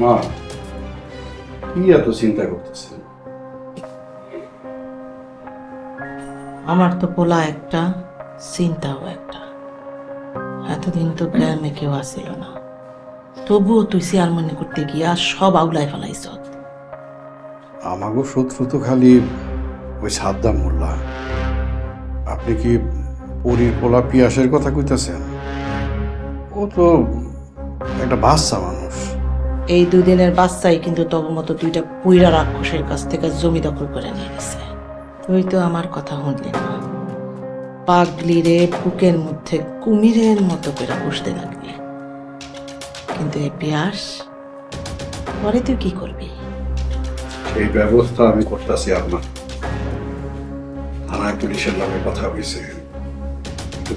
মা কি এত চিন্তা করতেছেন? আমার তো পোলা একটা, চিন্তাও একটা। এতদিন তো গ্রামে কেউ আসিল না, তবুও তুই চেয়ারম্যান করতে গিয়া সব আউলাই ফেলাইছ। আমাগো শত্রু তো খালি ওই সাদ্দাম মোল্লা। আপনি কি পরীর পোলা পিয়াসের কথা কইতেছেন? ও তো একটা বাচ্চা মানুষ। এই দুদিনের বাচ্চাই কিন্তু তবু মতো দুইটা পুইরা রাক্ষসের কাছ থেকে জমি দখল করে নিয়ে গেছে। তুই তো আমার কথা শুনলি না, পাগলি রে বুকের মধ্যে কুমিরের মতো করে বসতে লাগলি। কিন্তু এই পিয়াস পরে তুই কি করবি? সেই ব্যবস্থা আমি করতেছি। আপনার থানায় পুলিশের লগে কথা হয়েছে,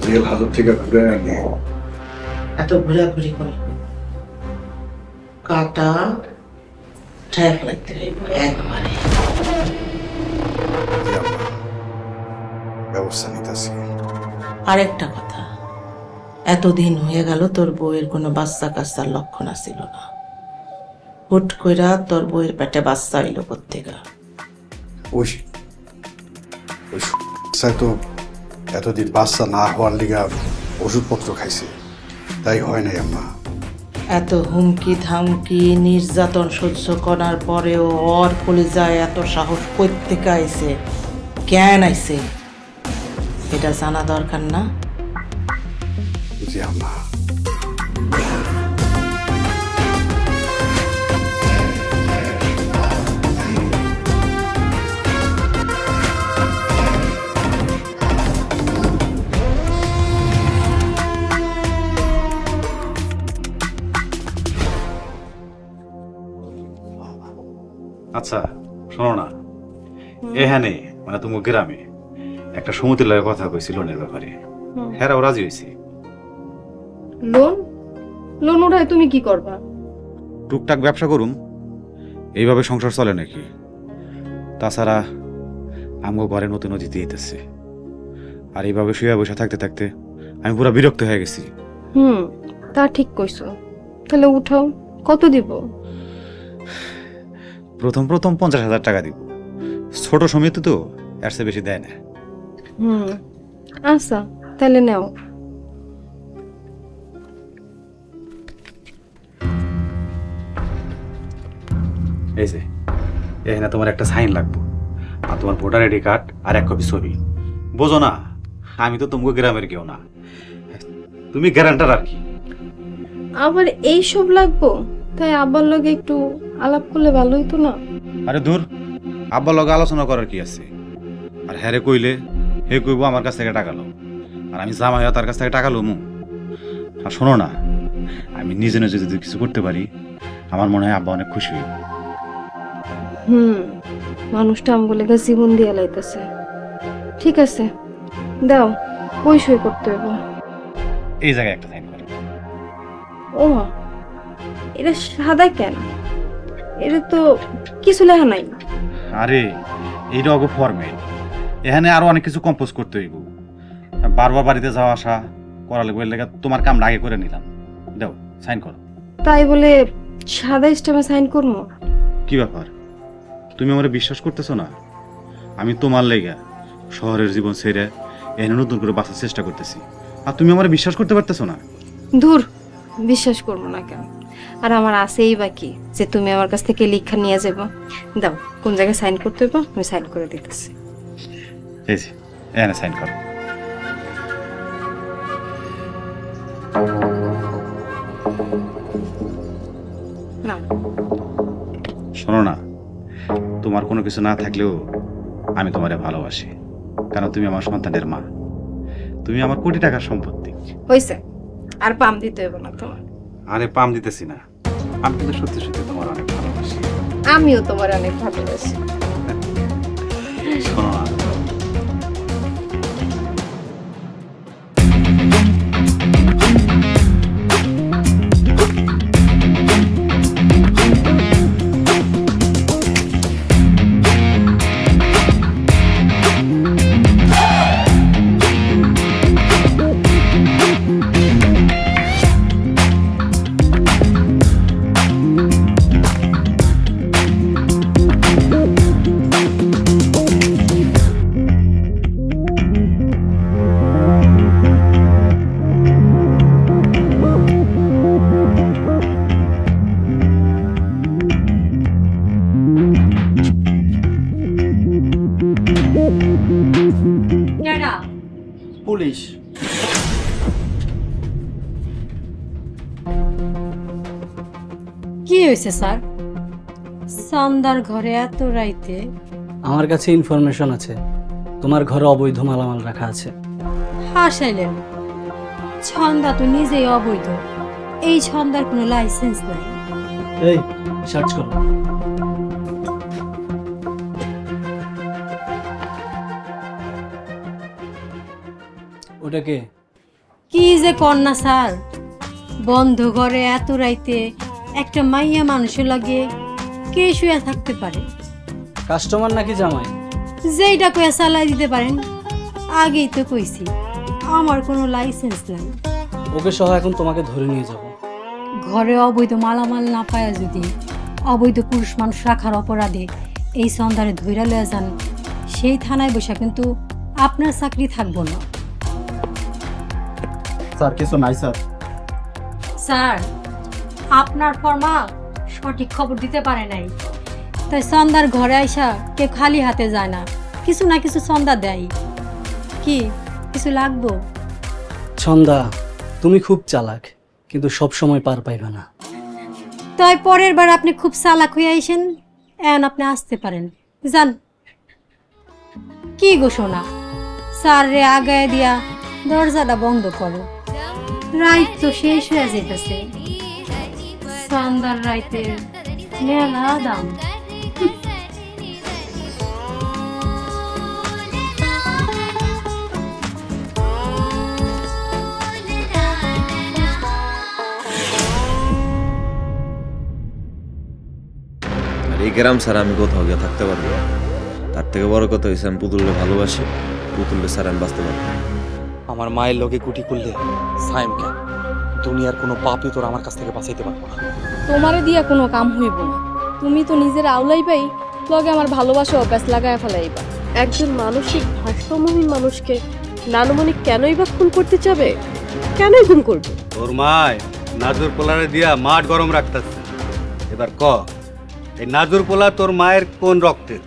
জেল হাজত থেকে ঘুরে আনি। এত ঘোরাঘুরি করে কাটা ঠেক লাগতে হইব একবারে। ব্যবস্থা নিতেছি। আরেকটা কথা, এতদিন হয়ে গেল তোর বউয়ের কোনো বাচ্চা কাচ্চার লক্ষণ আসিল না, হুট কইরা তোর বউয়ের পেটে বাচ্চা এলো কোত্থেকা? ওই তো এতদিন বাচ্চা না হওয়ার লিগা ওষুধপত্র খাইছে, তাই হয় নাই আম্মা। এত হুমকি ধামকি নির্যাতন সহ্য করার পরেও ওর কলিজায় এত সাহস কোত্থেকে আইছে, কেন আইছে, এটা জানা দরকার না? জি আম্মা। আচ্ছা শোনো না, এখানে মানে তুমি গ্রামে একটা সমুদ্রের লাগে কথা কইছি লোনের ব্যাপারে, হ্যাঁ ও রাজি হয়েছে। লোন? লোন উঠায় তুমি কি করবা? টুকটাক ব্যবসা করুম, এইভাবে সংসার চলে নাকি? তাছাড়া আমগো ঘরে নতুন অতিথি দিতেছে, আর এইভাবে শুয়ে বসে থাকতে থাকতে আমি পুরো বিরক্ত হয়ে গেছি। তা ঠিক কইছো। তাহলে উঠাও, কত দিব? প্রথম 50,000 টাকা দিব, ছোট সমিতি তো এর চেয়ে বেশি দেয় না। আচ্ছা তাহলে নাও। এই যে এখানে তোমার একটা সাইন লাগবে, আর তোমার ভোটার আইডি কার্ড আর এক কপি ছবি। বোঝো না, আমি তো তোমাকে গ্রামের কেউ না, তুমি গ্যারান্টার আর কি। আবার এই সব লাগবো? তাই আব্বার লগে একটু আলাপ করলে ভালো হইতো না? আরে দূর, আব্বার লগে আলোচনা করার কি আছে? আর হ্যারে কইলে হে কইব আমার কাছ থেকে টাকা লো, আর আমি জামাই তার কাছ থেকে টাকা লমু। আর শোনো না, আমি নিজে নিজে যদি কিছু করতে পারি আমার মনে হয় আব্বা অনেক খুশি হইব। মানুষটা আমগুলো জীবন দিয়ে লাইতেছে। ঠিক আছে দাও, কই সই করতে হইব? এই জায়গায় একটা সাইন করো। ও এটা সাদা কেন? এটা তো কিছু লেখা নাই। আরে এইটা অগো ফরমেট, এখানে আরো অনেক কিছু কম্পোজ করতে হইব। বারবার বাড়িতে যাওয়া আসা করা লাগবে, লেগে তোমার কামটা আগে করে নিলাম। দাও সাইন করো। তাই বলে সাদা স্ট্যাম্পে সাইন করবো? কি ব্যাপার, তুমি আমার বিশ্বাস করতেছো না? আমি তোমার লেগে শহরের জীবন ছেড়ে এখানে নতুন করে বাঁচার চেষ্টা করতেছি, আর তুমি আমার বিশ্বাস করতে পারতেছো না? দূর, বিশ্বাস করবো না কেন? আর আমার আছেই বাকি যে তুমি আমার কাছ থেকে লিখা নিয়ে যাবো। দাও, কোন জায়গায় সাইন করতে হইব আমি সাইন করে দিতেছি। এই যে এখানে সাইন করো। না শোনো না, তোমার কোনো কিছু না থাকলেও আমি তোমারে ভালোবাসি, কারণ তুমি আমার সন্তানের মা, তুমি আমার কোটি টাকার সম্পত্তি। হইছে, আর পাম দিতে হইব না তোমার। আরে পাম দিতেছি না, আমি কিন্তু সত্যি সত্যি তোমার অনেক ভালোবাসি। আমিও তোমার অনেক ভালোবাসি। শোনো না, পুলিশ। কি হয়েছে স্যার? সান্দার ঘরে এত রাইতে? আমার কাছে ইনফরমেশন আছে তোমার ঘরে অবৈধ মালামাল রাখা আছে। হাসাইলেন, ছন্দা তো নিজেই অবৈধ। এই ছন্দার কোনো লাইসেন্স নাই। এই সার্চ করো। ওটা কে? কি যে কন্যা স্যার, বন্ধ ঘরে এত রাইতে একটা মাইয়া মানুষের লাগে কে শুয়ে থাকতে পারে? কাস্টমার নাকি জামাই? যেইটা কয়ে চালাই দিতে পারেন। আগেই তো কইছি আমার কোনো লাইসেন্স নাই। ওকে সহ এখন তোমাকে ধরে নিয়ে যাব। ঘরে অবৈধ মালামাল না পায়া যদি অবৈধ পুরুষ মানুষ রাখার অপরাধে এই সন্ধ্যারে ধইরা লয়ে যান, সেই থানায় বসা কিন্তু আপনার চাকরি থাকবো না। স্যার কিছু নাই স্যার। স্যার, আপনার ফর্মা সঠিক খবর দিতে পারে নাই, তাই সন্ধ্যার ঘরে আইসা কেউ খালি হাতে যায় না, কিছু না কিছু সন্ধ্যা দেয়। কি কিছু লাগবো? ছন্দা, তুমি খুব চালাক, কিন্তু সব সময় পার পাইবে না। তাই পরের বার আপনি খুব চালাক হয়ে আইসেন, এখন আপনি আসতে পারেন। যান। কি গো সোনা, স্যার রে আগায় দিয়া দরজাটা বন্ধ করো। রাইত তো শেষ হয়ে যেতেছে। সন্ধ্যার রাইতে মেলা দাম। এই গ্রাম ছাড়া আমি কোথাও গিয়ে থাকতে পারবো না। তার থেকে বড় কথা হয়েছে আমি পুতুলকে ভালোবাসি, পুতুলকে ছাড়া আমি বাঁচতে পারবো না। আমার মায়ের লগে কুটি করলে সাইমকে দুনিয়ার কোনো পাপই তোর আমার কাছ থেকে বাঁচাইতে পারবো না। তোমারে দিয়া কোনো কাম হইব না। তুমি তো নিজের আওলাই পাই লগে আমার ভালোবাসা অভ্যাস লাগায় ফেলাইবা। একজন মানসিক ভারসাম্যহীন মানুষকে নানুমণি কেনই বা খুন করতে চাবে? কেনই খুন করবে? তোর মায় নাজুর পোলারে দিয়া মাঠ গরম রাখতেছে। এবার ক, এই নাজুর পোলা তোর মায়ের কোন রক্তের?